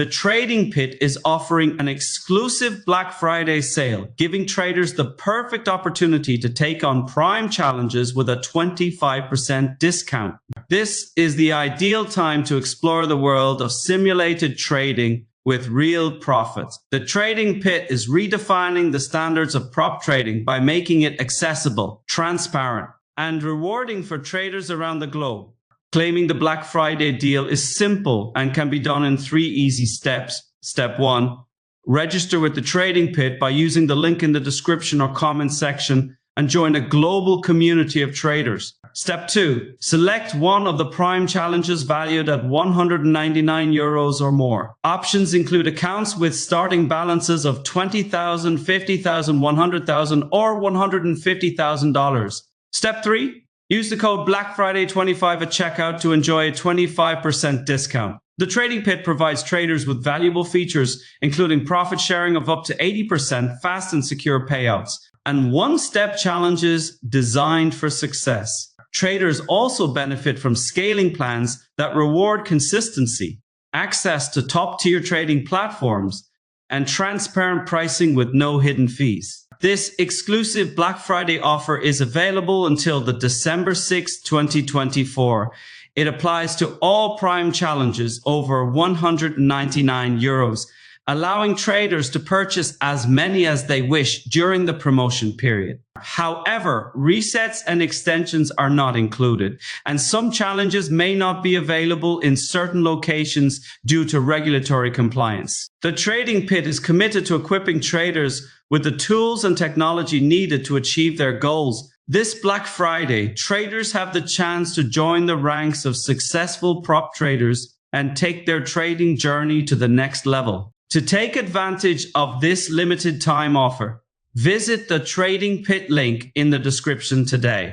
The Trading Pit is offering an exclusive Black Friday sale, giving traders the perfect opportunity to take on prime challenges with a 25% discount. This is the ideal time to explore the world of simulated trading with real profits. The Trading Pit is redefining the standards of prop trading by making it accessible, transparent, and rewarding for traders around the globe. Claiming the Black Friday deal is simple and can be done in 3 easy steps. Step 1. Register with the Trading Pit by using the link in the description or comment section and join a global community of traders. Step 2. Select one of the prime challenges valued at €199 or more. Options include accounts with starting balances of $20,000, $50,000, $100,000, or $150,000. Step 3. Use the code BLACKFRIDAY25 at checkout to enjoy a 25% discount. The Trading Pit provides traders with valuable features, including profit sharing of up to 80%, fast and secure payouts, and one-step challenges designed for success. Traders also benefit from scaling plans that reward consistency, access to top-tier trading platforms, and transparent pricing with no hidden fees. This exclusive Black Friday offer is available until the December 6, 2024. It applies to all prime challenges over €199, allowing traders to purchase as many as they wish during the promotion period. However, resets and extensions are not included, and some challenges may not be available in certain locations due to regulatory compliance. The Trading Pit is committed to equipping traders with the tools and technology needed to achieve their goals. This Black Friday, traders have the chance to join the ranks of successful prop traders and take their trading journey to the next level. To take advantage of this limited time offer, visit the Trading Pit link in the description today.